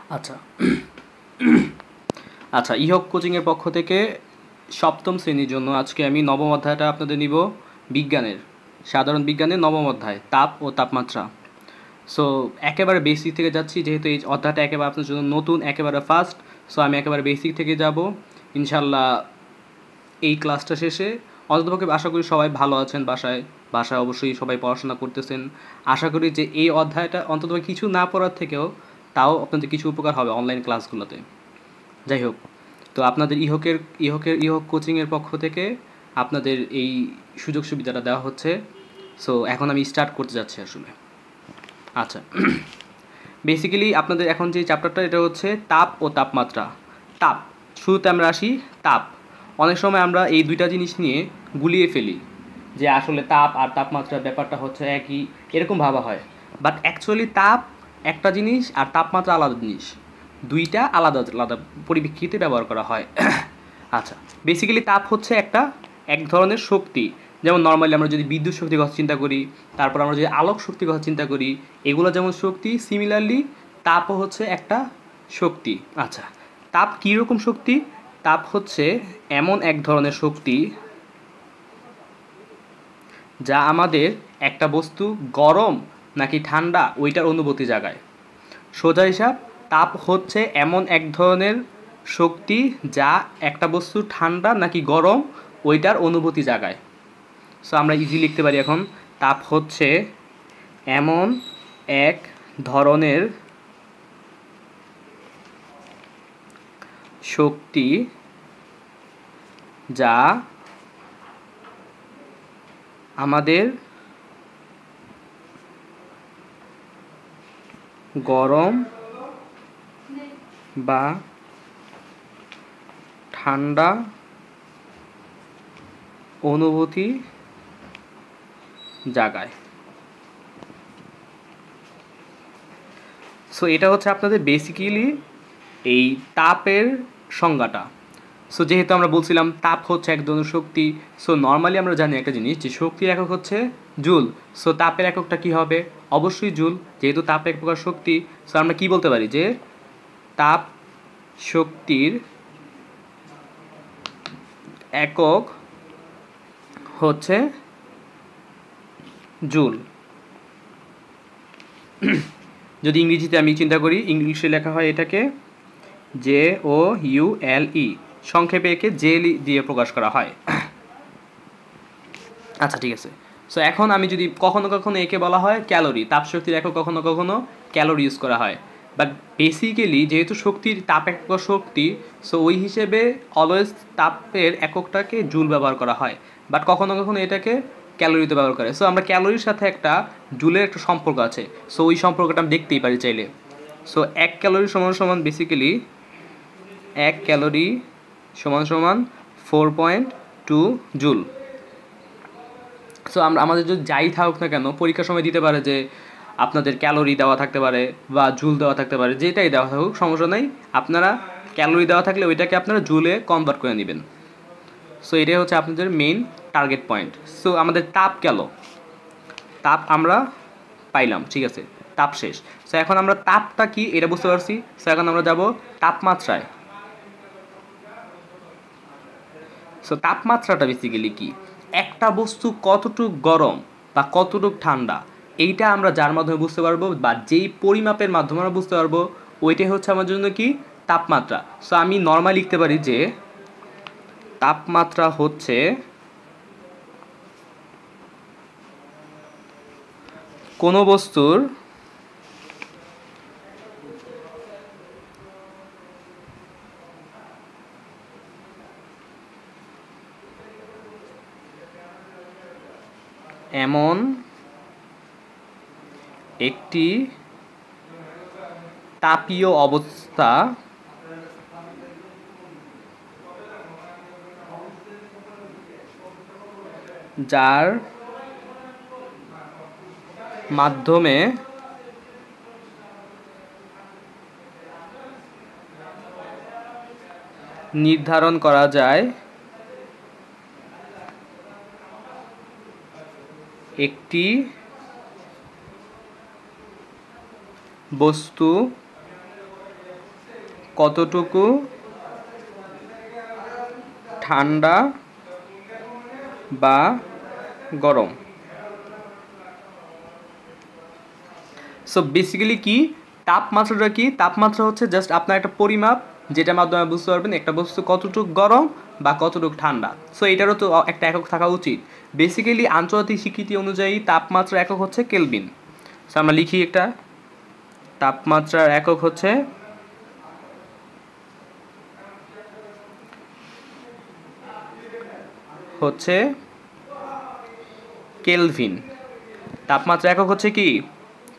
আচ্ছা আচ্ছা ইহক কোচিংয়ের পক্ষ থেকে সপ্তম শ্রেণীর জন্য আজকে আমি নবম অধ্যায়টা আপনাদের নিব। বিজ্ঞানের সাধারণ বিজ্ঞানের নবম অধ্যায় তাপ ও তাপমাত্রা। সো একেবারে বেসিক থেকে যাচ্ছি, যেহেতু এই অধ্যায়টা একেবারে আপনার জন্য নতুন, একেবারে ফার্স্ট। সো আমি একেবারে বেসিক থেকে যাব ইনশাল্লাহ। এই ক্লাসটা শেষে অন্ততপক্ষে আশা করি সবাই ভালো আছেন, বাসায় অবশ্যই সবাই পড়াশোনা করতেছেন। আশা করি যে এই অধ্যায়টা অন্তত কিছু না পড়ার থেকেও তাও আপনাদের কিছু উপকার হবে অনলাইন ক্লাসগুলোতে। যাই হোক, তো আপনাদের ইহক কোচিংয়ের পক্ষ থেকে আপনাদের এই সুযোগ সুবিধাটা দেওয়া হচ্ছে। সো এখন আমি স্টার্ট করতে যাচ্ছি আসলে। আচ্ছা, বেসিক্যালি আপনাদের এখন যে চ্যাপ্টারটা, এটা হচ্ছে তাপ ও তাপমাত্রা। তাপ, শুরুতে আমরা আসি তাপ। অনেক সময় আমরা এই দুইটা জিনিস নিয়ে গুলিয়ে ফেলি যে আসলে তাপ আর তাপমাত্রার ব্যাপারটা হচ্ছে একই, এরকম ভাবা হয়। বাট অ্যাকচুয়ালি তাপ একটা জিনিস আর তাপমাত্রা আলাদা জিনিস, দুইটা আলাদা আলাদা পরিপ্রেক্ষিতে ব্যবহার করা হয়। আচ্ছা, বেসিক্যালি তাপ হচ্ছে এক ধরনের শক্তি। যেমন নর্মালি আমরা যদি বিদ্যুৎ শক্তির কথা চিন্তা করি, তারপর আমরা যদি আলোক শক্তির কথা চিন্তা করি, এগুলো যেমন শক্তি, সিমিলারলি তাপও হচ্ছে একটা শক্তি। আচ্ছা, তাপ কী রকম শক্তি? তাপ হচ্ছে এমন এক ধরনের শক্তি যা আমাদের একটা বস্তু গরম নাকি ঠান্ডা ওইটার অনুভূতি জাগায়। সোজা হিসাব, তাপ হচ্ছে এমন এক ধরনের শক্তি যা একটা বস্তু ঠান্ডা নাকি গরম ওইটার অনুভূতি জাগায়। সো আমরা ইজি লিখতে পারি এখন, তাপ হচ্ছে এমন এক ধরনের শক্তি যা আমাদের গরম বা ঠান্ডা অনুভূতি জাগায়। সো এটা হচ্ছে আপনাদের বেসিক্যালি এই তাপের সংজ্ঞাটা। সো যেহেতু আমরা বলছিলাম তাপ হচ্ছে এক ধরনের শক্তি, সো নর্মালি আমরা জানি একটা জিনিস যে শক্তির একক হচ্ছে জুল। সো তাপের এককটা কি হবে? অবশ্যই জুল, যেহেতু তাপ এক প্রকার শক্তি। সো আমরা কি বলতে পারি যে তাপ শক্তির একক হচ্ছে জুল। যদি ইংরেজিতে আমি চিন্তা করি, ইংলিশে লেখা হয় এটাকে JOULE, সংক্ষেপে একে জেলি দিয়ে প্রকাশ করা হয়। আচ্ছা, ঠিক আছে। সো এখন আমি যদি কখনো কখনো একে বলা হয় ক্যালোরি, তাপশক্তির একক কখনো কখনো ক্যালোরি ইউজ করা হয়। বাট বেসিক্যালি যেহেতু তাপ এক প্রকার শক্তি, সো ওই হিসেবে অলওয়েজ তাপের এককটাকে জুল ব্যবহার করা হয়। বাট কখনো কখনো এটাকে ক্যালোরিতে ব্যবহার করে। সো আমরা ক্যালোরির সাথে একটা জুলের একটা সম্পর্ক আছে, সো ওই সম্পর্কটা আমি দেখতেই পারি চাইলে। সো এক ক্যালোরি সমান সমান বেসিক্যালি 1 ক্যালোরি সমান সমান 4.2 জুল। সো আমাদের যদি যাই থাকুক না কেন, পরীক্ষার সময় দিতে পারে যে আপনাদের ক্যালোরি দেওয়া থাকতে পারে বা জুল দেওয়া থাকতে পারে, যেটাই দেওয়া থাকুক সমস্যা নেই, আপনারা ক্যালোরি দেওয়া থাকলে ওইটাকে আপনারা জুলে কনভার্ট করে নেবেন। সো এটাই হচ্ছে আপনাদের মেইন টার্গেট পয়েন্ট। সো আমাদের তাপ গেল, তাপ আমরা পাইলাম, ঠিক আছে, তাপ শেষ। সো এখন আমরা তাপটা কি এটা বুঝতে পারছি। সো এখন আমরা যাব তাপমাত্রায়। সো তাপমাত্রাটা বেসিক্যালি কি? একটা বস্তু কতটুক গরম বা কতটুক ঠান্ডা, এইটা আমরা যার মাধ্যমে বুঝতে পারবো বা যেই পরিমাপের মাধ্যমে আমরা বুঝতে পারবো, ওইটাই হচ্ছে আমার জন্য কি তাপমাত্রা। সো আমি নর্মালি লিখতে পারি যে তাপমাত্রা হচ্ছে কোনো বস্তুর এমন একটি তাপীয় অবস্থা যার মাধ্যমে নির্ধারণ করা যায় একটি বস্তু কতটুকু ঠান্ডা বা গরম। সো বেসিক্যালি কি তাপমাত্রাটা কি, তাপমাত্রা হচ্ছে জাস্ট আপনার একটা পরিমাপ যেটার মাধ্যমে বুঝতে পারবেন একটা বস্তু কতটুকু গরম বা কতটুকু ঠান্ডা। সো এটারও তো একটা একক থাকা উচিত। বেসিক্যালি আন্তর্জাতিক স্বীকৃতি অনুযায়ী তাপমাত্রা একক হচ্ছে কেলভিন। সো আমরা লিখি একটা, তাপমাত্রার একক হচ্ছে কেলভিন। তাপমাত্রা একক হচ্ছে কি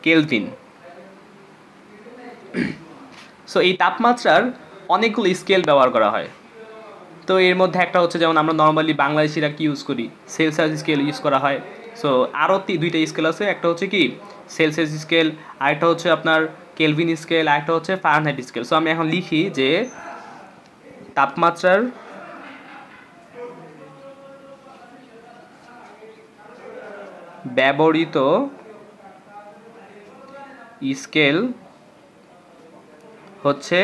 কেলভিন। সো এই তাপমাত্রার অনেকগুলো স্কেল ব্যবহার করা হয়। তো এর মধ্যে একটা হচ্ছে যেমন আমরা নর্মালি বাংলাদেশিরা কি ইউজ করি, সেলসিয়াস স্কেল ইউজ করা হয়। সো আরও দুইটা স্কেল আছে, একটা হচ্ছে কি সেলসিয়াস স্কেল, আরেকটা হচ্ছে আপনার কেলভিন স্কেল, আরেকটা হচ্ছে ফারেনহাইট স্কেল। সো আমি এখন লিখি যে তাপমাত্রার ব্যবহৃত স্কেল হচ্ছে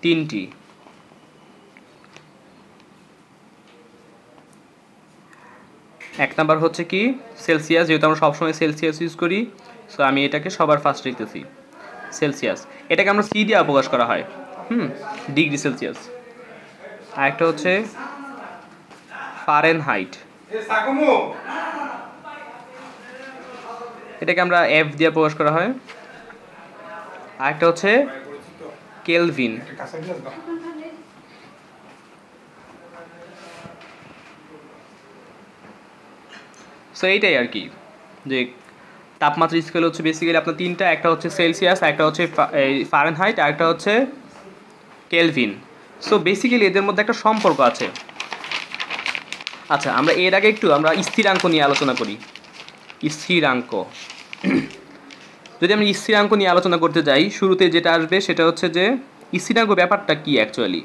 তিনটি। এক নাম্বার হচ্ছে কি সেলসিয়াস, যেহেতু আমরা সবসময় সেলসিয়াস ইউজ করি, সো আমি এটাকে সবার ফার্স্ট লিখতেছি সেলসিয়াস। এটাকে আমরা সি দিয়ে প্রকাশ করা হয়, ডিগ্রি সেলসিয়াস। আরেকটা হচ্ছে ফারেনহাইট, এটাকে আমরা এফ দিয়ে প্রকাশ করা হয়। আরেকটা হচ্ছে কেলভিন। সো এইটাই আর কি, যে তাপমাত্রা স্কেল হচ্ছে বেসিক্যালি আপনার তিনটা, একটা হচ্ছে সেলসিয়াস, একটা হচ্ছে ফারেনহাইট, আর একটা হচ্ছে কেলভিন। সো বেসিক্যালি এদের মধ্যে একটা সম্পর্ক আছে। আচ্ছা, আমরা এর আগে একটু আমরা স্থিরাঙ্ক নিয়ে আলোচনা করি। স্থিরাঙ্ক, যদি আমরা স্থিরাঙ্ক নিয়ে আলোচনা করতে যাই, শুরুতে যেটা আসবে সেটা হচ্ছে যে স্থিরাঙ্ক ব্যাপারটা কি অ্যাকচুয়ালি।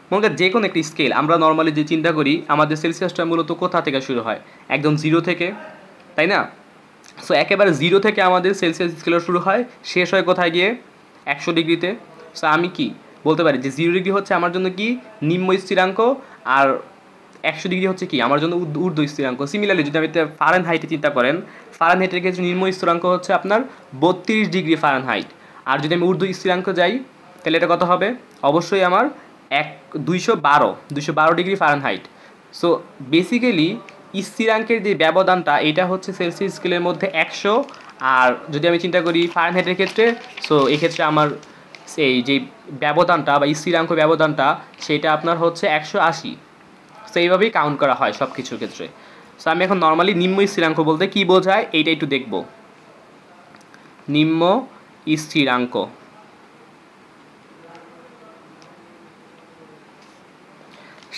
মনে করেন যে কোনো একটি স্কেল আমরা নর্মালি যে চিন্তা করি, আমাদের সেলসিয়াসটা মূলত কোথা থেকে শুরু হয়, একদম জিরো থেকে, তাই না? সো একেবারে জিরো থেকে আমাদের সেলসিয়াস স্কেল শুরু হয়, শেষ হয় কোথায় গিয়ে 100 ডিগ্রিতে। সো আমি কি বলতে পারি যে 0 ডিগ্রি হচ্ছে আমার জন্য কি নিম্ন স্থিরাঙ্ক, আর 100 ডিগ্রি হচ্ছে কি আমার জন্য ঊর্ধ্ব স্থিরাঙ্ক। সিমিলারলি যদি আপনি ফারেনহাইটে চিন্তা করেন, ফারেনহাইটের ক্ষেত্রে নিম্ন স্থিরাঙ্ক হচ্ছে আপনার 32 ডিগ্রি ফারেনহাইট। আর যদি আমি ঊর্ধ্ব স্থিরাঙ্ক যাই তাহলে এটা কত হবে, অবশ্যই আমার 212 ডিগ্রি ফারেনহাইট। সো বেসিক্যালি স্থিরাঙ্কের যে ব্যবধানটা এটা হচ্ছে সেলসিয়াস স্কেলের মধ্যে 100, আর যদি আমি চিন্তা করি ফারেনহাইটের ক্ষেত্রে, সো এক্ষেত্রে আমার এই যে ব্যবধানটা বা স্থিরাঙ্ক ব্যবধানটা সেটা আপনার হচ্ছে 180। সো এইভাবেই কাউন্ট করা হয় সব কিছুর ক্ষেত্রে। সো আমি এখন নর্মালি নিম্ন স্থিরাঙ্ক বলতে কী বোঝায় এইটা একটু দেখব। নিম্ন স্থিরাঙ্ক,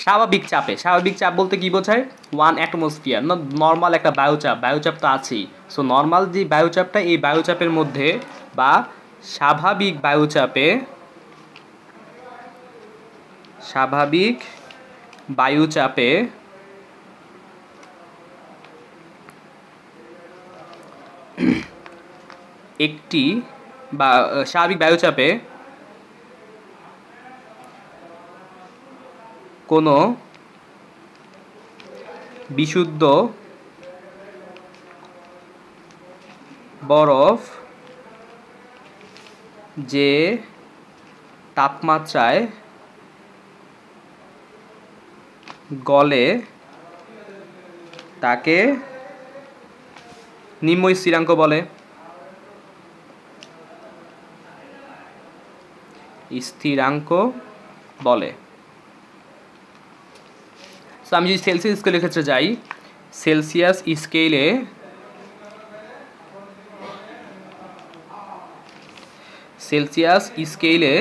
স্বাভাবিক চাপে, স্বাভাবিক চাপ বলতে কী বোঝায় 1 অ্যাটমসফিয়ার, নর্মাল একটা বায়ুচাপ, বায়ুচাপ তো আছেই। সো নর্মাল যে বায়ুচাপটা, এই বায়ুচাপের মধ্যে বা স্বাভাবিক বায়ুচাপে, স্বাভাবিক বায়ুচাপে একটি বা স্বাভাবিক বায়ুচাপে কোনো বিশুদ্ধ বরফ যে তাপমাত্রায় গলে তাকে নিম্ন স্থিরাঙ্ক বলে। স্থিরাঙ্ক বলে। সো আমি যদি সেলসিয়াস স্কেলের ক্ষেত্রে যাই, সেলসিয়াস স্কেলে সেলসিয়াস স্কেলে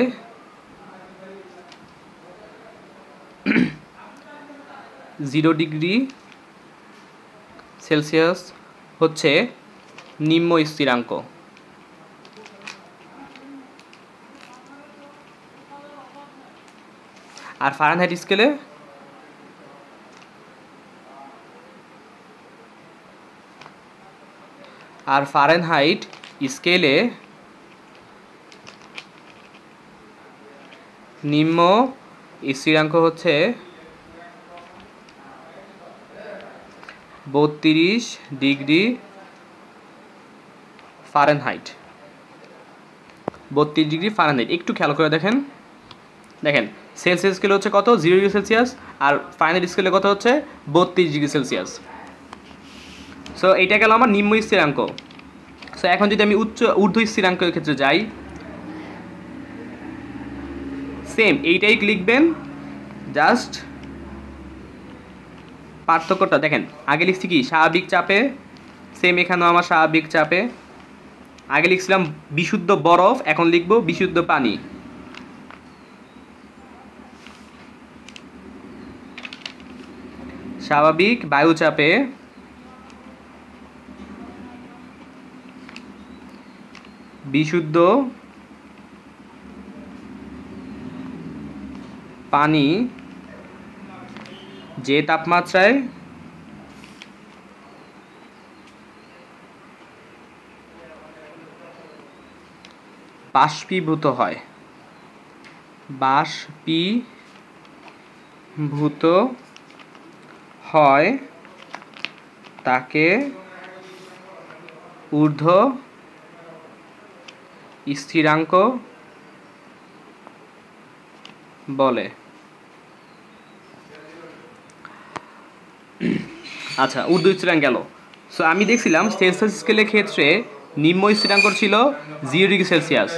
0 ডিগ্রি সেলসিয়াস হচ্ছে নিম্ন স্থিরাঙ্ক। আর ফারেনহাইট স্কেলে নিম্ন স্থিরাঙ্ক হচ্ছে 32 ডিগ্রি ফারেনহাইট। 32 degree Fahrenheit. একটু খেয়াল করে দেখেন, সেলসিয়াস স্কেলে হচ্ছে কত, 0 ডিগ্রি সেলসিয়াস, আর ফারেনহাইট স্কেলে কত হচ্ছে 32 ডিগ্রি সেলসিয়াস। সো এইটা গেল আমার নিম্ন স্থিরাঙ্ক। সো এখন যদি আমি ঊর্ধ্ব স্থিরাঙ্কের ক্ষেত্রে যাই, সেম এইটাই লিখবেন, জাস্ট পার্থক্যটা দেখেন। আগে লিখছি কি স্বাভাবিক চাপে, সেম এখানেও আমার স্বাভাবিক চাপে। আগে লিখছিলাম বিশুদ্ধ বরফ, এখন লিখব বিশুদ্ধ পানি। স্বাভাবিক বায়ুচাপে বিশুদ্ধ পানি যে তাপমাত্রায় বাষ্পীভূত হয়, তাকে ঊর্ধ্ব স্থিরাঙ্ক বলে। আচ্ছা, ঊর্ধ্ব স্থিরাঙ্ক গেল। সো আমি দেখছিলাম সেলসিয়াস স্কেলের ক্ষেত্রে নিম্ন স্থিরাঙ্ক ছিল 0 ডিগ্রি সেলসিয়াস।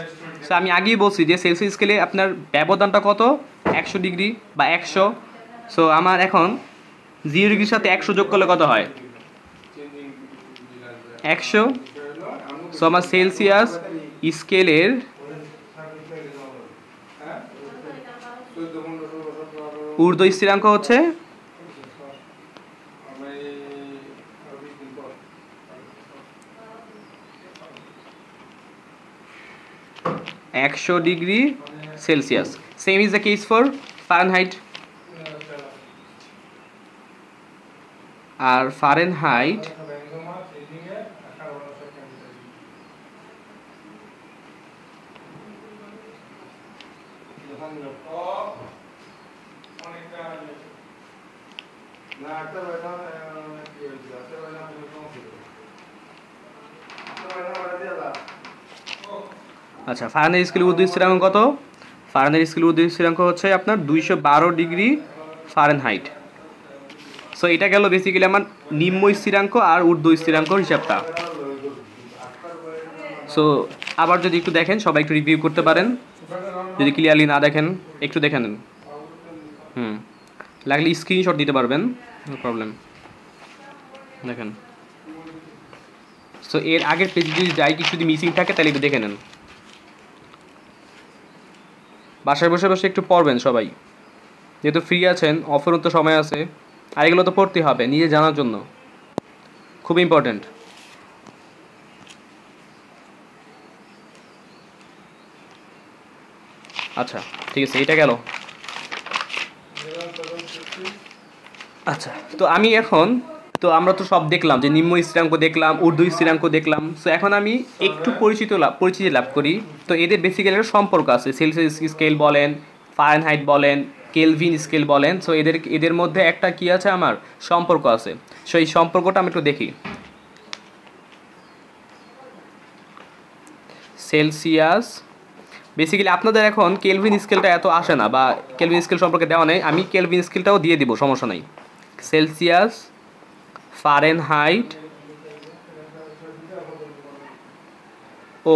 সো আমি আগেই বলছি যে সেলসিয়াস স্কেলে আপনার ব্যবধানটা কত, 100 ডিগ্রি বা 100। সো আমার এখন 0 ডিগ্রির সাথে 100 যোগ করলে কত হয়, 100। সো আমার সেলসিয়াস স্কেলের ঊর্ধ্ব স্থিরাঙ্ক হচ্ছে 100 degree Celsius. Same is the case for Fahrenheit. আর ফারেনহাইট আচ্ছা, ফারেনহাইট স্কেলের ঊর্ধ্ব স্থিরাঙ্ক কত? ফারেনহাইট স্কেলের ঊর্ধ্ব স্থিরাঙ্ক হচ্ছে আপনার 212 ডিগ্রি ফারেনহাইট। সো এটা গেল বেসিক্যালি আমার নিম্ন স্থিরাঙ্ক আর ঊর্ধ্ব স্থিরাঙ্ক হিসাবটা। সো আবার যদি একটু দেখেন, সবাই একটু রিভিউ করতে পারেন, যদি ক্লিয়ারলি না দেখেন একটু দেখে নেন। লাগলে স্ক্রিনশট দিতে পারবেন, নো প্রবলেম। দেখেন, সো এর আগের পেজ যদি যাই, কিছু যদি মিসিং থাকে তাহলে একটু দেখে নেন। বাসায় বসে বসে একটু পড়বেন সবাই, যেহেতু ফ্রি আছেন, অফুরন্ত সময় আছে, আর এগুলো তো পড়তে হবে নিজে জানার জন্য, খুব ইম্পর্টেন্ট। আচ্ছা ঠিক আছে, এটা গেল। আচ্ছা, তো আমি এখন আমরা তো সব দেখলাম, যে নিম্ন স্থিরাঙ্ক দেখলাম, ঊর্ধ্ব স্থিরাঙ্ক দেখলাম। সো এখন আমি একটু পরিচিতি লাভ করি। তো এদের বেসিক্যালি একটা সম্পর্ক আছে, সেলসিয়াস স্কেল বলেন, ফারেনহাইট বলেন, কেলভিন স্কেল বলেন। সো এদের মধ্যে একটা কি আছে, আমার সম্পর্ক আছে। সো এই সম্পর্কটা আমি একটু দেখি। সেলসিয়াস বেসিক্যালি আপনাদের এখন কেলভিন স্কেলটা এত আসে না, বা কেলভিন স্কেল সম্পর্কে দেওয়া নেই, আমি কেলভিন স্কেলটাও দিয়ে দিব, সমস্যা নাই। সেলসিয়াস, ফারেনহাইট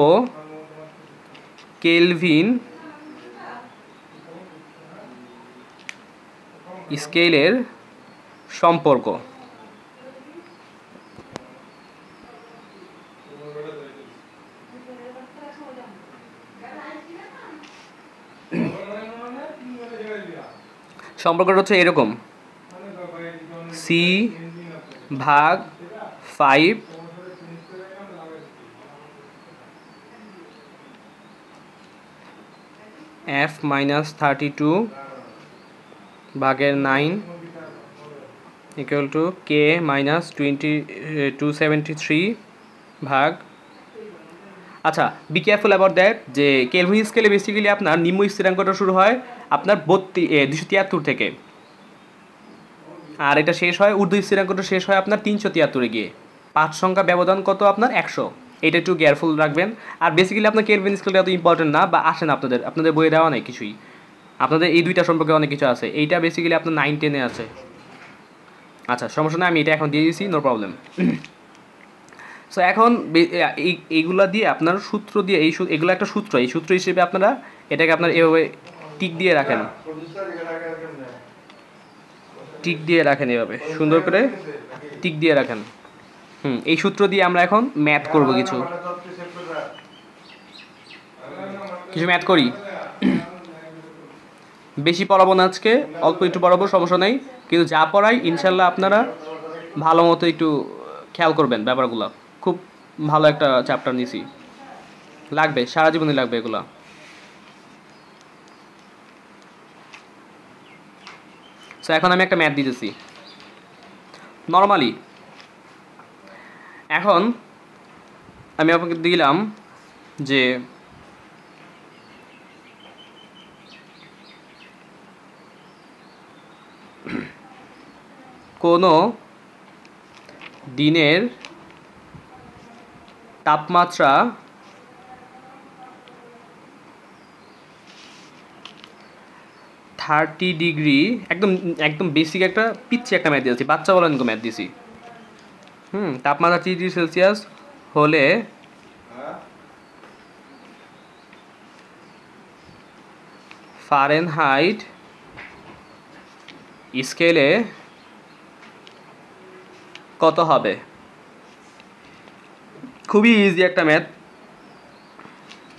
ও কেলভিন স্কেলের সম্পর্ক। সম্পর্কটা হচ্ছে এরকম, C/5 F-32/9 equal to K-273 ভাগ আচ্ছা, বি কেয়ারফুল অ্যাবাউট দ্যাট যে কেলভিন স্কেলে বেসিক্যালি আপনার নিম্ন স্থিরাঙ্কটা শুরু হয় আপনার 273 থেকে, আর এটা শেষ হয় ঊর্ধ্ব স্থিরাঙ্কটা শেষ হয় আপনার 373-এ গিয়ে। 5 সংখ্যা ব্যবধান কত আপনার 100, এটা একটু কেয়ারফুল রাখবেন। আর বেসিক্যালি আপনার কেলভিন স্কেলটা এত ইম্পর্টেন্ট না বা আসে না আপনাদের বইয়ে দেওয়া নেই কিছুই, আপনাদের এই দুইটা সম্পর্কে অনেক কিছু আছে, এইটা বেসিক্যালি আপনার 9-10-এ আছে। আচ্ছা সমস্যা না, আমি এটা এখন দিয়ে দিয়েছি, নো প্রবলেম। সো এখন এইগুলা দিয়ে আপনার সূত্র দিয়ে এগুলো একটা সূত্র, এই সূত্র হিসেবে আপনারা এটাকে আপনার এভাবে টিক দিয়ে রাখেন, টিক দিয়ে রাখেন এভাবে সুন্দর করে টিক দিয়ে রাখেন। এই সূত্র দিয়ে আমরা এখন ম্যাথ করব, কিছু ম্যাথ করি। বেশি পড়াবো না আজকে, অল্প একটু পড়াবো, সমস্যা নেই, কিন্তু যা পড়াই ইনশাল্লাহ আপনারা ভালো মতো একটু খেয়াল করবেন ব্যাপারগুলো। খুব ভালো একটা চ্যাপ্টার নিছি, লাগবে সারা জীবনই লাগবে এগুলা। সো এখন আমি একটা ম্যাথ দিতেছি নর্মালি। এখন আমি আপনাকে দিলাম যে কোনো দিনের তাপমাত্রা 30 ডিগ্রি, একদম বেসিক একটা পিচ্ছি একটা ম্যাথ দিয়েছি, বাচ্চা বলেন ম্যাথ দিয়েছি। তাপমাত্রা 30 ডিগ্রি সেলসিয়াস হলে ফারেনহাইট স্কেলে কত হবে? খুবই ইজি একটা ম্যাথ,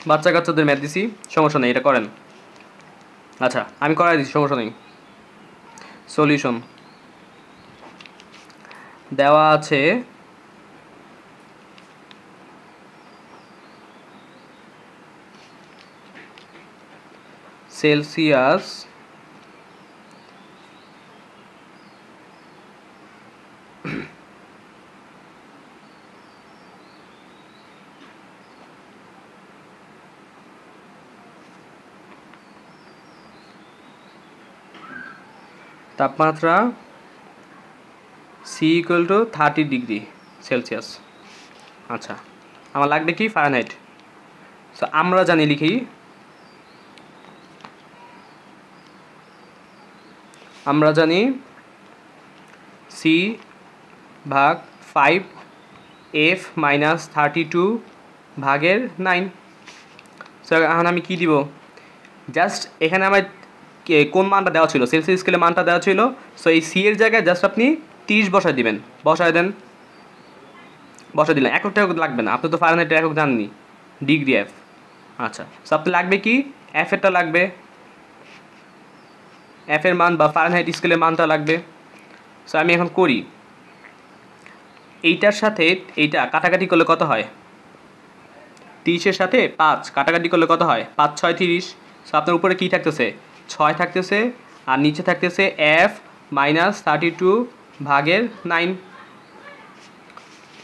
বাচ্চা কাচ্চাদের ম্যাথ দিছি, সমস্যা নেই, এটা করেন। আচ্ছা আমি করাই দিচ্ছি, সমস্যা নেই। সলিউশন দেওয়া আছে সেলসিয়াস তাপমাত্রা C equal to 30 degree Celsius. আচ্ছা আমার লাগবে কি ফারেনহাইট। সো আমরা জানি, লিখি আমরা জানি সি ভাগ 5 এফ মাইনাস 32 ভাগের 9। সো এখন আমি কি দিব, জাস্ট এখানে আমার কোন মানটা দেওয়া ছিল, সেলসিয়াস স্কেলে মানটা দেওয়া ছিল। সো এই সি এর জায়গায় জাস্ট আপনি 30 বসায় দিবেন, বসায় দিলেন, এককটা লাগবে না, আপনি তো ফারেনহাইটের একক জানেননি, ডিগ্রি এফ। আচ্ছা সো আপনি লাগবে কি, এফ এরটা লাগবে, এফ এর মান বা ফারেনহাইট স্কেলের মানটা লাগবে। সো আমি এখন করি, এইটার সাথে এইটা কাটাকাটি করলে কত হয়, 30-এর সাথে 5 কাটাকাটি করলে কত হয়, 5 6 30। সো আপনার উপরে কী থাকতেছে, 6 থাকতেছে, আর নিচে থাকতেছে এফ মাইনাস 32 ভাগের 9।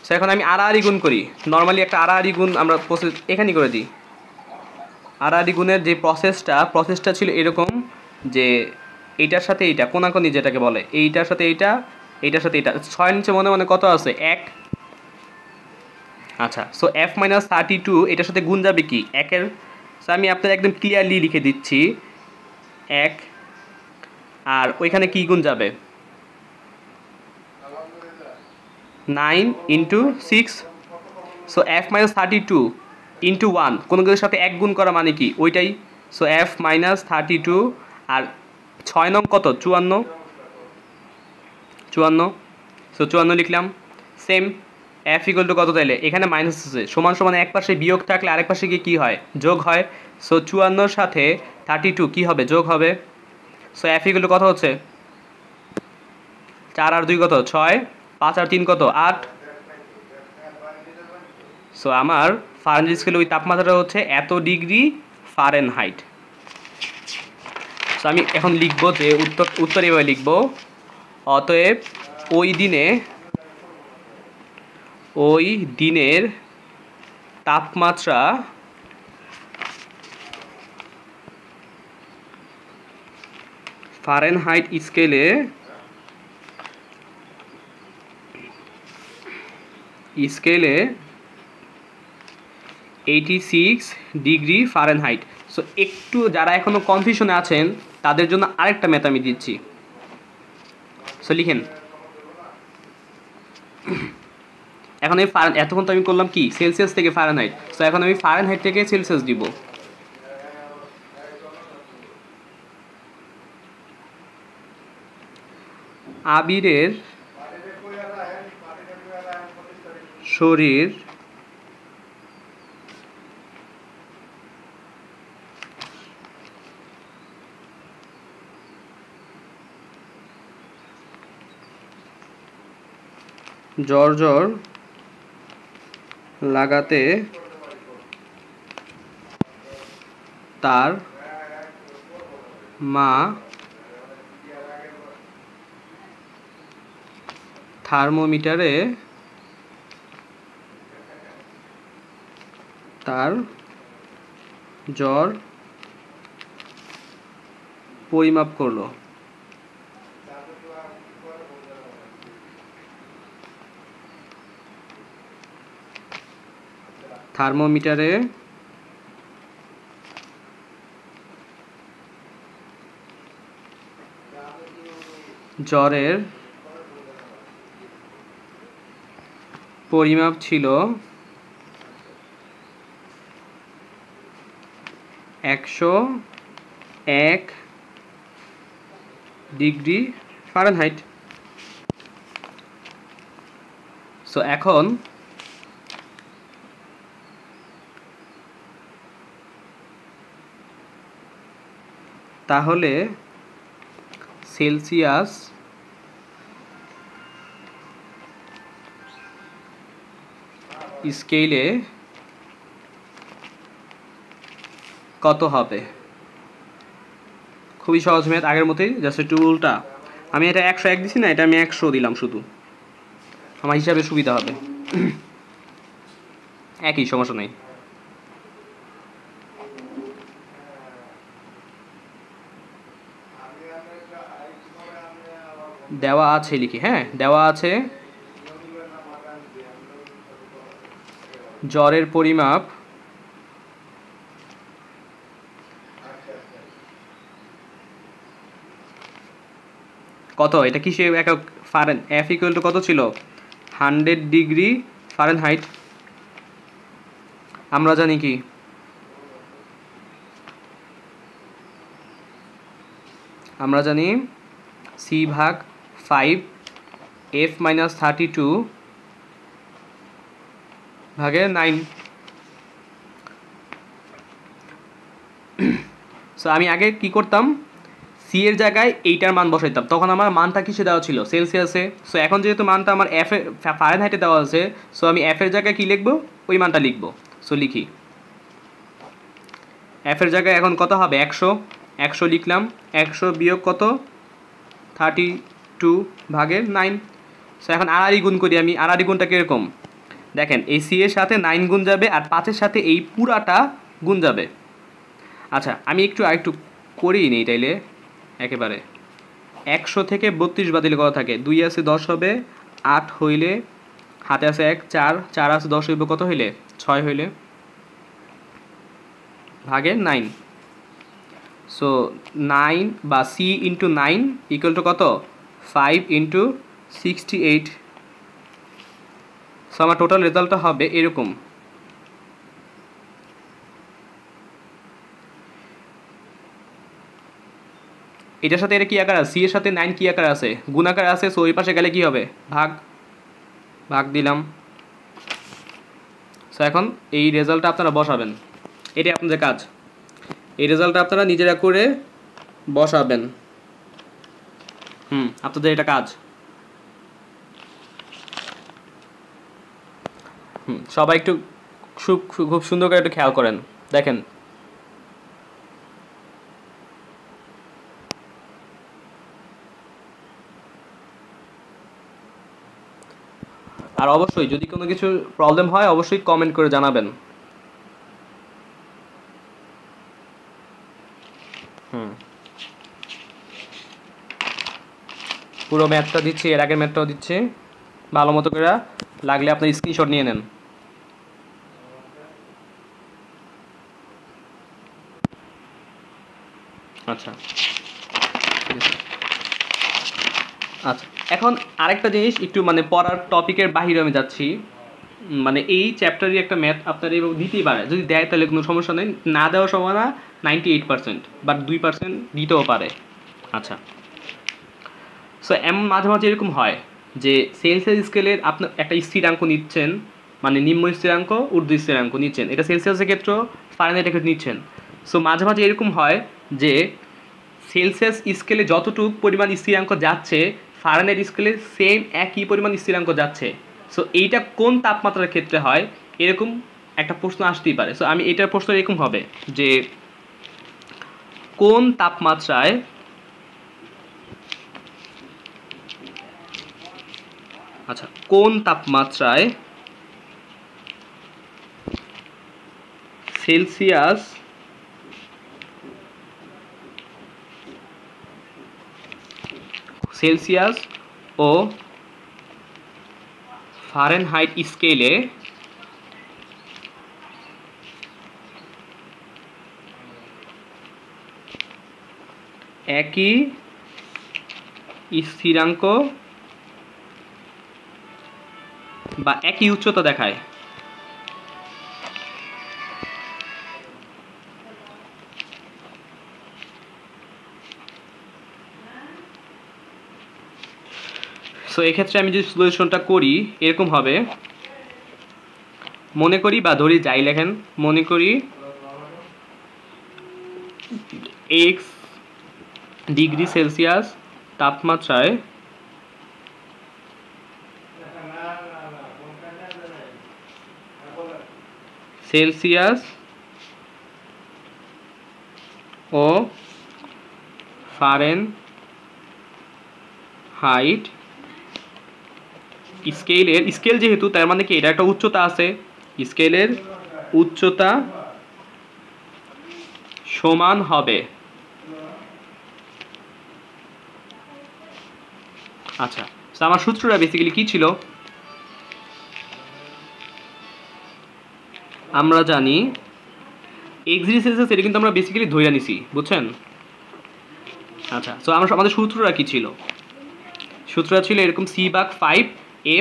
সো এখন আমি আড়াআড়ি গুণ করি, নর্মালি একটা আড়াআড়ি গুণ আমরা প্রসেস এখানেই করে দিই। আড়াআড়ি গুণের যে প্রসেসটা ছিল এরকম যে এইটার সাথে এইটা কোনাকুনি যেটাকে বলে, এইটার সাথে এইটা, এইটার সাথে এইটা, 6 নিচে মনে মনে কত আছে 1। আচ্ছা সো এফ মাইনাস 32 এটার সাথে গুণ যাবে কি 1-এর। সো আমি আপনার একদম ক্লিয়ারলি লিখে দিচ্ছি 1, আর ওইখানে কি গুণ যাবে 9 into 6। So F minus 32 into 1, কোনো কিছুর সাথে 1 গুণ করা মানে কি ওইটাই। সো এফ মাইনাস 32 আর 6 নং কত 54। সো 54 লিখলাম। সেম এফ ইকুয়াল টু কত, তাইলে এখানে মাইনাস আছে, সমান সমান এক পাশে বিয়োগ থাকলে আরেক পাশে গিয়ে কী হয়, যোগ হয়। সো 54-র সাথে 32 কী হবে, যোগ হবে। সো এফ ইকুয়াল টু কত হচ্ছে, 4 আর 2 কত 6, 5 আর 3 কত 8। সো আমার ফারেনহাইট স্কেলে ওই তাপমাত্রাটা হচ্ছে এত ডিগ্রি ফারেনহাইট। সো আমি এখন লিখবো যে উত্তর এভাবে লিখবো, অতএব ওই দিনের তাপমাত্রা ফারেনহাইট স্কেলে 86 ডিগ্রি ফারেনহাইট। সো একটু যারা এখনো কনফিউশনে আছেন তাদের জন্য আরেকটা ম্যাথ আমি দিচ্ছি। সো লিখেন, এখন এই এতক্ষণ তো আমি করলাম কি সেলসিয়াস থেকে ফারেনহাইট, সো এখন আমি ফারেনহাইট থেকে সেলসিয়াস দিব। আবিরের শরীর জ্বর জ্বর লাগাতে তার মা থার্মোমিটারে তার জ্বর পরিমাপ করলো। থার্মোমিটারে জ্বরের পরিমাপ ছিল 101 ডিগ্রি ফারেনহাইট। সো এখন তাহলে সেলসিয়াস স্কেলে কত হবে? খুবই সহজ ম্যাথ, আগের মতোই, জাস্ট একটু উল্টা। আমি এটা 101 দিছি না, এটা আমি 100 দিলাম, শুধু আমার হিসাবে সুবিধা হবে। একই, সমস্যা নেই। দেওয়া আছে লিখি, হ্যাঁ দেওয়া আছে জ্বরের পরিমাপ কত, এটা কিসে একক ফারেন, এফ ইকুয়াল টু কত ছিল 100 ডিগ্রি ফারেনহাইট। আমরা জানি কি আমরা জানি C/5 F-32 ভাগে 9। সো আমি আগে কি করতাম, সি এর জায়গায় এইটার মান বসাইতাম, তখন আমার মানটা কিসে দেওয়া ছিল সেলসিয়াসে। সো এখন যেহেতু মানটা আমার এফ ফারেনহাইটে দেওয়া আছে, সো আমি এফ এর জায়গায় কি লিখবো, ওই মানটা লিখবো। সো লিখি, এফ এর জায়গায় এখন কত হবে 100 লিখলাম, 100 বিয়োগ কত 32 ভাগের 9। সো এখন আড়াআড়ি গুণ করি আমি। আড়াআড়ি গুণটা কীরকম দেখেন, এই সি এর সাথে 9 গুণ যাবে আর 5-এর সাথে এই পুরাটা গুণ যাবে। আচ্ছা আমি আরেকটু করিই নেই তাইলে, একেবারে 100 থেকে 32 বাদ দিলে কত থাকে, 2 আছে 10 হবে, 8 হইলে হাতে আছে 1, 4 আছে 10 হইব কত হইলে 6 হইলে ভাগে 9। সো 9 বা সি ইন্টু 9 ইকুয়াল টু কত 5 ইন্টু 68। সো আমার টোটাল রেজাল্টটা হবে এরকম। এটার সাথে এটা কি আকার আছে, সি এর সাথে 9 কি আকার আছে, গুণ আকার আছে। সো ওই পাশে গেলে কি হবে, ভাগ দিলাম। সো এখন এই রেজাল্টটা আপনারা বসাবেন, এটাই আপনাদের কাজ। এই রেজাল্টটা আপনারা নিজেরা করে বসাবেন। আপনাদের এটা কাজ। সবাই একটু খুব সুন্দর করে একটু খেয়াল করেন, দেখেন। আর অবশ্যই যদি কোনো কিছু প্রবলেম হয় অবশ্যই কমেন্ট করে জানাবেন। হুম, পুরো ম্যাথটা দিচ্ছি, এর আগের ম্যাথটাও দিচ্ছি, ভালো মতো করে লাগলে আপনার স্ক্রিনশট নিয়ে নেন। আচ্ছা আচ্ছা, এখন আরেকটা জিনিস একটু মানে পড়ার টপিকের বাহিরে আমি যাচ্ছি। মানে এই চ্যাপ্টারই একটা ম্যাথ আপনার এবার দিতেই পারে, যদি দেয় তাহলে কোনো সমস্যা নেই, না দেওয়ার সম্ভাবনা 98%, বাট 2% দিতেও পারে। আচ্ছা, সো এমন মাঝে মাঝে এরকম হয় যে সেলসিয়াস স্কেলের আপনার একটা স্থিরাঙ্ক নিচ্ছেন, মানে নিম্ন স্থিরাঙ্ক ঊর্ধ্ব স্থিরাঙ্ক নিচ্ছেন, এটা সেলসিয়াসের ক্ষেত্রে ফারেনহাইটের ক্ষেত্রে নিচ্ছেন। সো মাঝে মাঝে এরকম হয় যে সেলসিয়াস স্কেলে যতটুকু পরিমাণ স্থিরাঙ্ক যাচ্ছে ফারেনহাইট স্কেলে সেম একই পরিমাণ স্থিরাঙ্ক যাচ্ছে। সো এইটা কোন তাপমাত্রার ক্ষেত্রে হয়, এরকম একটা প্রশ্ন আসতেই পারে। সো আমি এটার প্রশ্ন এরকম হবে যে কোন তাপমাত্রায় আচ্ছা কোন তাপমাত্রায় সেলসিয়াস সেলসিয়াস ও ফারেনহাইট স্কেলে একই স্থিরাঙ্ক বা একই উচ্চতা দেখায়। সো এক্ষেত্রে আমি যদি সলিউশনটা করি এরকম হবে, মনে করি বা ধরি যাই লেখেন, মনে করি x ডিগ্রি সেলসিয়াস তাপমাত্রায় সেলসিয়াস ও ফারেনহাইট স্কেলের স্কেল যেহেতু তার মানে কি এটা একটা উচ্চতা আছে, স্কেলের উচ্চতা সমান হবে। আচ্ছা, তো আমার সূত্রটা বেসিক্যালি কি ছিল, আমরা জানি এক্স ডিগ্রি সেলসিয়াস, এটা কিন্তু আমরা বেসিক্যালি ধরে নিছি, বুঝছেন। আচ্ছা, সো আমাদের সূত্রটা কি ছিল, সূত্রটা ছিল এরকম c/5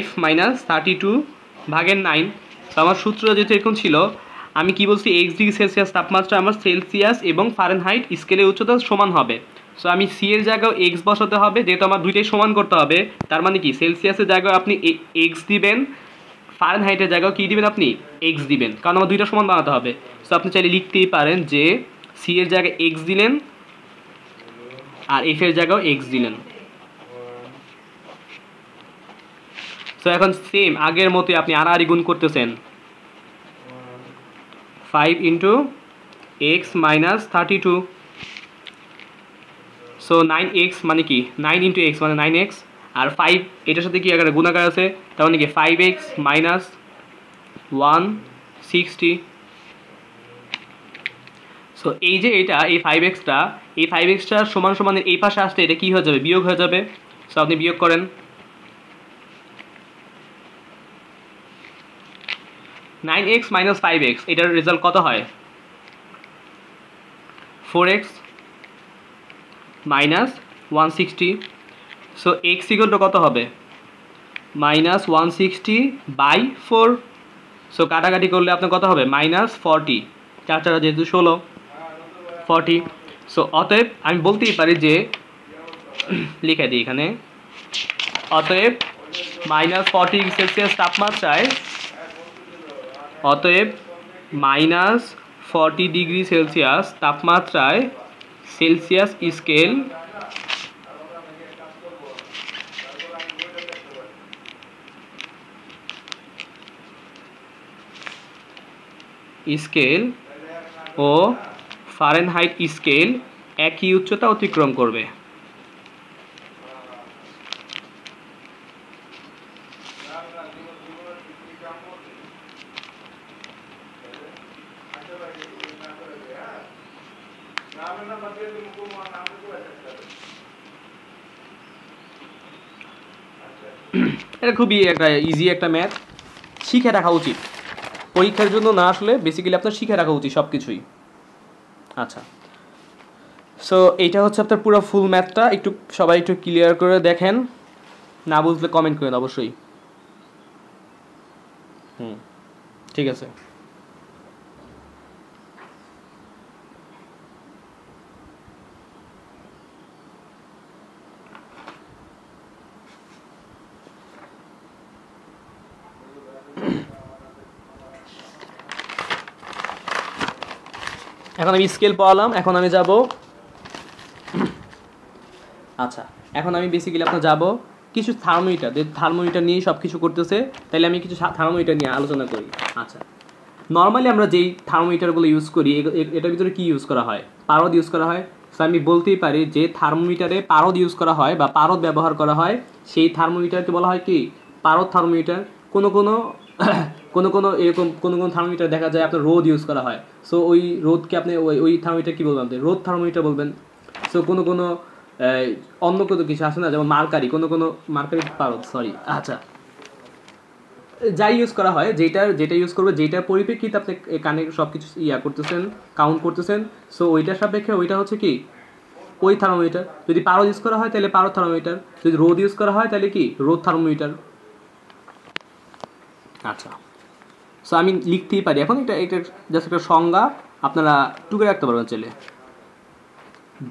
f - 32/9। তো আমার সূত্রটা যেহেতু এরকম ছিল, আমি কি বলছি, এক্স ডিগ্রি সেলসিয়াস তাপমাত্রা আমার সেলসিয়াস এবং ফারেনহাইট স্কেলের উচ্চতা সমান হবে। সো আমি সি এর জায়গায় এক্স বসাতে হবে, যেহেতু আমার দুইটাই সমান করতে হবে। তার মানে কি সেলসিয়াসের জায়গায় আপনি এক্স দিবেন, ফারেনহাইটের জায়গায় কী দিবেন, আপনি এক্স দিবেন, কারণ আমার দুইটা সমান বানাতে হবে। সো আপনি চাইলে লিখতেই পারেন যে সি এর জায়গায় এক্স দিলেন আর এফ এর জায়গায় এক্স দিলেন। সো এখন সেম আগের মতোই আপনি আড়াআড়ি গুণ করতেছেন, 5 × x - 32। সো 9x মানে কি, 9 × x মানে 9x, আর 5 এটার সাথে কি আকারে গুণাকার আছে, তার মানে কি 5x - 160। সো এই যে এটা এই 5xটা, এই 5xটার সমান সমানের এই পাশে আসলে এটা কি হয়ে যাবে, বিয়োগ হয়ে যাবে। সো আপনি বিয়োগ করেন, 9x - 5x, এটার রেজাল্ট কত হয়, 4x - 160। So x equal to কত হবে, -160/4। সো কাটাকাটি করলে আপনার কত হবে, -40, 4 4 যেহেতু 16, 40। সো অতএব আমি বলতেই পারি যে লিখে দিই এখানে, অতএব -40 সেলসিয়াস তাপমাত্রায়, অতএব -40 ডিগ্রি সেলসিয়াস তাপমাত্রায় সেলসিয়াস স্কেল ও ফারেনহাইট স্কেল একই উচ্চতা অতিক্রম করবে। এটা খুবই একটা ইজি একটা ম্যাথ, শিখে রাখা উচিত পরীক্ষার জন্য না আসলে বেসিক্যালি আপনার শিখে রাখা উচিত সব কিছুই। আচ্ছা, সো এইটা হচ্ছে আপনার পুরো ফুল ম্যাথটা, একটু সবাই একটু ক্লিয়ার করে দেখেন, না বুঝলে কমেন্ট করেন অবশ্যই। ঠিক আছে। এখন আমি স্কেল পড়ালাম, এখন আমি যাব, আচ্ছা এখন আমি বেসিক্যালি আপনার যাব কিছু থার্মোমিটার, থার্মোমিটার নিয়ে সব কিছু করতেছে, তাহলে আমি কিছু থার্মোমিটার নিয়ে আলোচনা করি। আচ্ছা, নর্মালি আমরা যেই থার্মোমিটারগুলো ইউজ করি এটার ভিতরে কি ইউজ করা হয়? পারদ ইউজ করা হয়। সো আমি বলতেই পারি যে থার্মোমিটারে পারদ ইউজ করা হয় বা পারদ ব্যবহার করা হয়, সেই থার্মোমিটারকে বলা হয় কি পারদ থার্মোমিটার। কোনো কোনো কোনো কোনো এরকম কোনো কোনো থার্মোমিটার দেখা যায় আপনার রোদ ইউজ করা হয়, সো ওই রোদকে আপনি ওই থার্মোমিটার কী বলবেন? রোদ থার্মোমিটার বলবেন। সো কোনো কোনো অন্য কোনো কিছু আছে না, যেমন মার্কারি, কোনো কোনো মার্কারি পারদ, সরি, আচ্ছা যাই ইউজ করা হয়, যেটা ইউজ করবে, যেটার পরিপ্রেক্ষিতে আপনি কানে সব কিছু করতেছেন, কাউন্ট করতেছেন, সো ওইটার সাপেক্ষে ওইটা হচ্ছে কি ওই থার্মোমিটার। যদি পারদ ইউজ করা হয় তাহলে পারদ থার্মোমিটার, যদি রোদ ইউজ করা হয় তাহলে কি রোদ থার্মোমিটার। আচ্ছা, সো আমি লিখতেই পারি এখন, এটা জাস্ট একটা সংজ্ঞা, আপনারা টুকে রাখতে পারবেন চাইলে,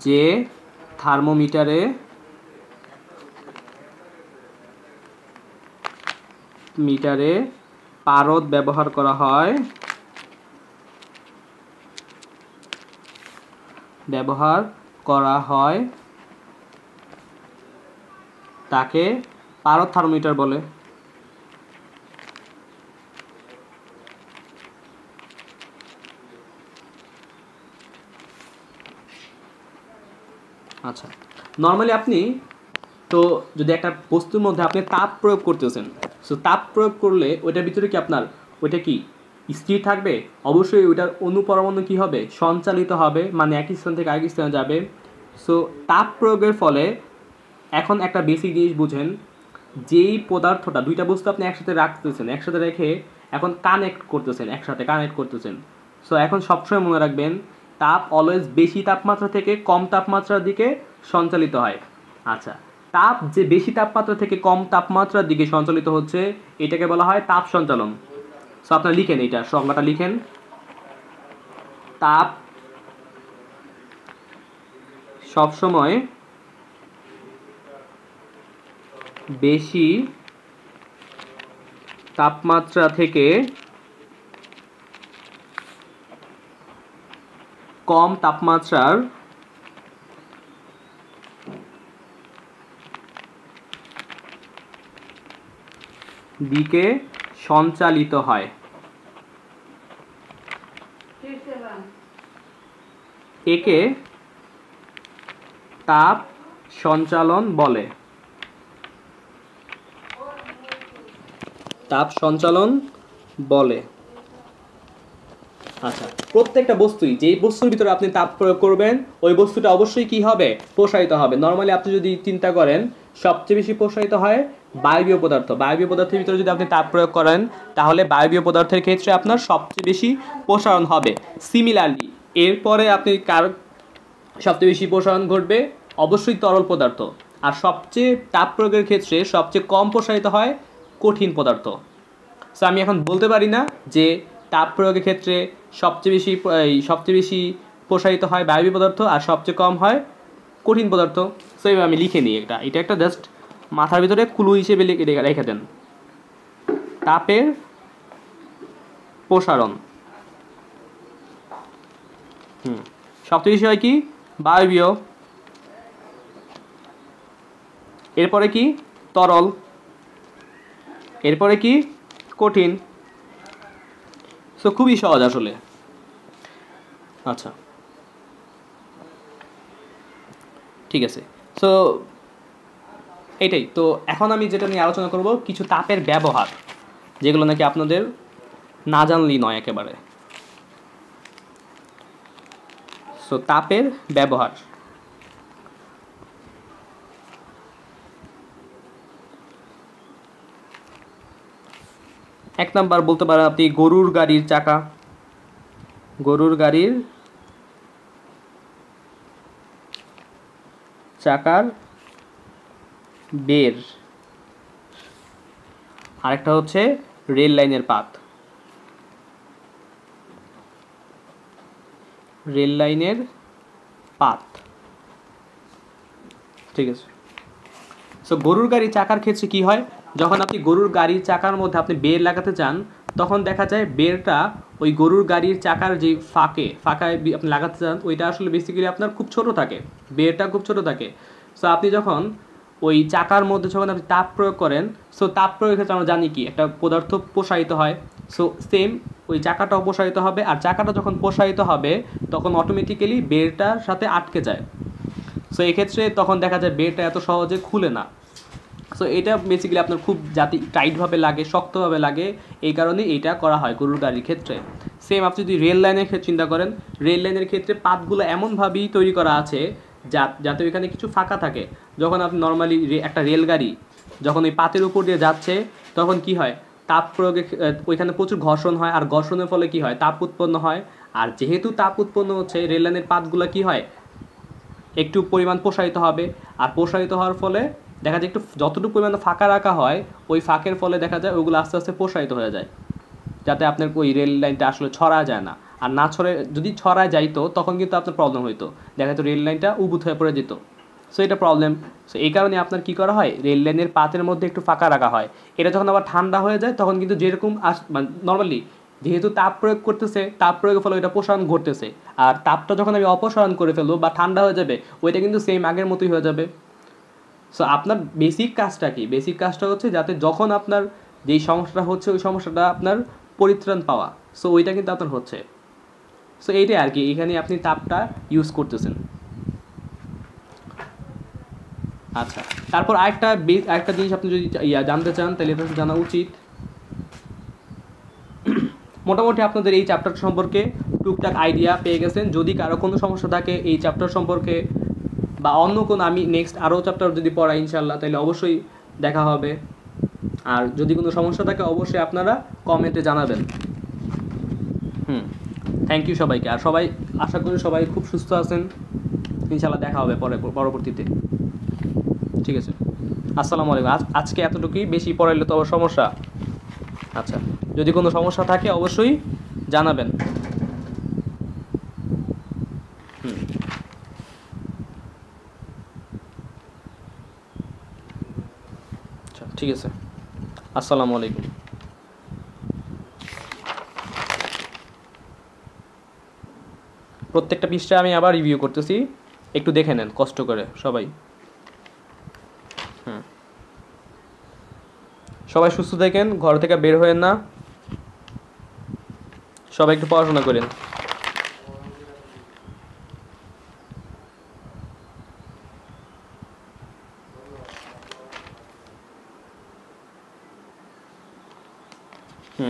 যে থার্মোমিটারে পারদ ব্যবহার করা হয়, তাকে পারদ থার্মোমিটার বলে। আচ্ছা, নর্মালি আপনি তো যদি একটা বস্তুর মধ্যে আপনি তাপ প্রয়োগ করতেছেন, সো তাপ প্রয়োগ করলে ওইটার ভিতরে কি আপনার ওইটা কি স্থির থাকবে? অবশ্যই ওইটার অনুপরমাণু কি হবে? সঞ্চালিত হবে, মানে এক স্থান থেকে আরেক স্থানে যাবে। সো তাপ প্রয়োগের ফলে এখন একটা বেসিক জিনিস বুঝেন, যেই পদার্থটা, দুইটা বস্তু আপনি একসাথে রাখতেছেন, একসাথে রেখে এখন একসাথে কানেক্ট করতেছেন। সো এখন সবসময় মনে রাখবেন, তাপ অলওয়েজ বেশি তাপমাত্রা থেকে কম তাপমাত্রার দিকে সঞ্চালিত হয়। আচ্ছা, তাপ যে বেশি তাপমাত্রা থেকে কম তাপমাত্রার দিকে সঞ্চালিত হচ্ছে, এটাকে বলা হয় তাপ সঞ্চালন। সো আপনারা লিখেন, এইটা সংজ্ঞাটা লিখেন, তাপ সবসময় বেশি তাপমাত্রা থেকে কম তাপমাত্রার দিকে সঞ্চালিত হয়। একে তাপ সঞ্চালন বলে। আচ্ছা, প্রত্যেকটা বস্তুই, যেই বস্তুর ভিতরে আপনি তাপ প্রয়োগ করবেন ওই বস্তুটা অবশ্যই কি হবে? প্রসারিত হবে। নর্মালি আপনি যদি চিন্তা করেন, সবচেয়ে বেশি প্রসারিত হয় বায়বীয় পদার্থ। বায়বীয় পদার্থের ভিতরে যদি আপনি তাপ প্রয়োগ করেন তাহলে বায়বীয় পদার্থের ক্ষেত্রে আপনার সবচেয়ে বেশি প্রসারণ হবে। সিমিলারলি এরপরে আপনি সবচেয়ে বেশি প্রসারণ ঘটবে অবশ্যই তরল পদার্থ, আর সবচেয়ে তাপ প্রয়োগের ক্ষেত্রে সবচেয়ে কম প্রসারিত হয় কঠিন পদার্থ। সো আমি এখন বলতে পারি না যে তাপ প্রয়োগের ক্ষেত্রে সবচেয়ে বেশি প্রসারিত হয় বায়বীয় পদার্থ আর সবচেয়ে কম হয় কঠিন পদার্থ। সো এইভাবে আমি লিখে নিই, এটা একটা জাস্ট মাথার ভিতরে ক্লু হিসেবে রেখে দেন। তাপের প্রসারণ সবচেয়ে বেশি হয় কি? বায়বীয়, এরপরে কি? তরল, এরপরে কি? কঠিন। সো খুবই সহজ আসলে। আচ্ছা, ঠিক আছে, সো এইটাই তো। এখন আমি যেটা নিয়ে আলোচনা করব, কিছু তাপের ব্যবহার, যেগুলো নাকি আপনাদের না জানলেই নয় একেবারে। সো তাপের ব্যবহার। এক নাম্বার বলতে পারেন আপনি গরুর গাড়ির চাকা, গরুর গাড়ির চাকার বের। আরেকটা হচ্ছে রেল লাইনের পাত, রেল লাইনের পাত। ঠিক আছে। সো গরুর গাড়ির চাকার ক্ষেত্রে কি হয়, যখন আপনি গরুর গাড়ির চাকার মধ্যে আপনি বের লাগাতে চান তখন দেখা যায় বেরটা ওই গরুর গাড়ির চাকার যে ফাঁকায় আপনি লাগাতে চান ওইটা আসলে বেসিক্যালি আপনার খুব ছোট থাকে, বেরটা খুব ছোট থাকে। সো আপনি যখন ওই চাকার মধ্যে যখন আপনি তাপ প্রয়োগ করেন, সো তাপ প্রয়োগের ক্ষেত্রে আমরা জানি কি একটা পদার্থ প্রসারিত হয়, সো সেম ওই চাকাটাও প্রসারিত হবে, আর চাকাটা যখন প্রসারিত হবে তখন অটোমেটিক্যালি বেরটার সাথে আটকে যায়। সো এক্ষেত্রে তখন দেখা যায় বেরটা এত সহজে খুলে না। সো এটা বেসিক্যালি আপনার খুব টাইটভাবে লাগে, শক্তভাবে লাগে, এই কারণে এইটা করা হয় গরুর গাড়ির ক্ষেত্রে। সেম আপনি যদি রেল লাইনের ক্ষেত্রে চিন্তা করেন, রেল লাইনের ক্ষেত্রে পাতগুলো এমনভাবেই তৈরি করা আছে যাতে ওইখানে কিছু ফাঁকা থাকে। যখন আপনি নর্মালি একটা রেলগাড়ি যখন ওই পাতের উপর দিয়ে যাচ্ছে তখন কি হয়, তাপ প্রয়োগে ওইখানে প্রচুর ঘর্ষণ হয়, আর ঘর্ষণের ফলে কি হয়, তাপ উৎপন্ন হয়। আর যেহেতু তাপ উৎপন্ন হচ্ছে, রেল লাইনের পাতগুলো কি হয়, একটু পরিমাণ প্রসারিত হবে, আর প্রসারিত হওয়ার ফলে দেখা যায় একটু যতটুকু পরিমাণে ফাঁকা রাখা হয় ওই ফাঁকের ফলে দেখা যায় ওইগুলো আস্তে আস্তে প্রসারিত হয়ে যায়, যাতে আপনার ওই রেল লাইনটা আসলে ছড়া যায় না। আর না যদি ছড়ায় যাইতো তখন কিন্তু আপনার প্রবলেম হইতো, দেখা যেত রেল লাইনটা উবুথ হয়ে পড়ে যেত। সো এটা প্রবলেম। সো এই কারণে আপনার কী করা হয়, রেল লাইনের পাতের মধ্যে একটু ফাঁকা রাখা হয়। এটা যখন আবার ঠান্ডা হয়ে যায় তখন কিন্তু যেরকম মানে নর্মালি যেহেতু তাপ প্রয়োগ করতেছে, তাপ প্রয়োগের ফলে ওইটা প্রসারণ ঘটতেছে, আর তাপটা যখন আমি অপসারণ করে ফেলবো বা ঠান্ডা হয়ে যাবে ওইটা কিন্তু সেম আগের মতোই হয়ে যাবে। সো আপনার বেসিক কাজটা কি, বেসিক কাজটা হচ্ছে যাতে যখন আপনার যেই সমস্যাটা হচ্ছে ওই সমস্যাটা আপনার পরিত্রাণ পাওয়া। সো ওইটা কিন্তু আপনার হচ্ছে। সো এইটাই আর কি, এখানে আপনি তাপটা ইউজ করতেছেন। আচ্ছা, তারপর আরেকটা জিনিস আপনি যদি জানতে চান তাহলে এটা জানা উচিত। মোটামুটি আপনাদের এই চ্যাপ্টার সম্পর্কে টুকটাক আইডিয়া পেয়ে গেছেন। যদি কারো কোনো সমস্যা থাকে এই চ্যাপ্টার সম্পর্কে বা অন্য কোনো আমি নেক্সট আরও চ্যাপ্টার যদি পড়াই ইনশাল্লাহ তাহলে অবশ্যই দেখা হবে। আর যদি কোনো সমস্যা থাকে অবশ্যই আপনারা কমেন্টে জানাবেন। থ্যাংক ইউ সবাইকে। আর সবাই আশা করি সবাই খুব সুস্থ আছেন, ইনশাল্লাহ দেখা হবে পরবর্তীতে। ঠিক আছে, আসসালামু আলাইকুম। আজকে এতটুকুই, বেশি পড়াইলে তো আবার সমস্যা। আচ্ছা, যদি কোনো সমস্যা থাকে অবশ্যই জানাবেন। আচ্ছা, ঠিক আছে, আসসালামু আলাইকুম। প্রত্যেকটা পৃষ্ঠা আমি আবার রিভিউ করতেছি, একটু দেখে নেন কষ্ট করে সবাই। সবাই সুস্থ থাকেন, ঘর থেকে বের হয়েন না, সবাই একটু পড়াশোনা করেন।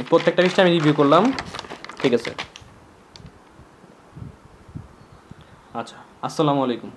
প্রত্যেকটা পৃষ্ঠা আমি রিভিউ করলাম। ঠিক আছে, আচ্ছা, আসসালামু আলাইকুম।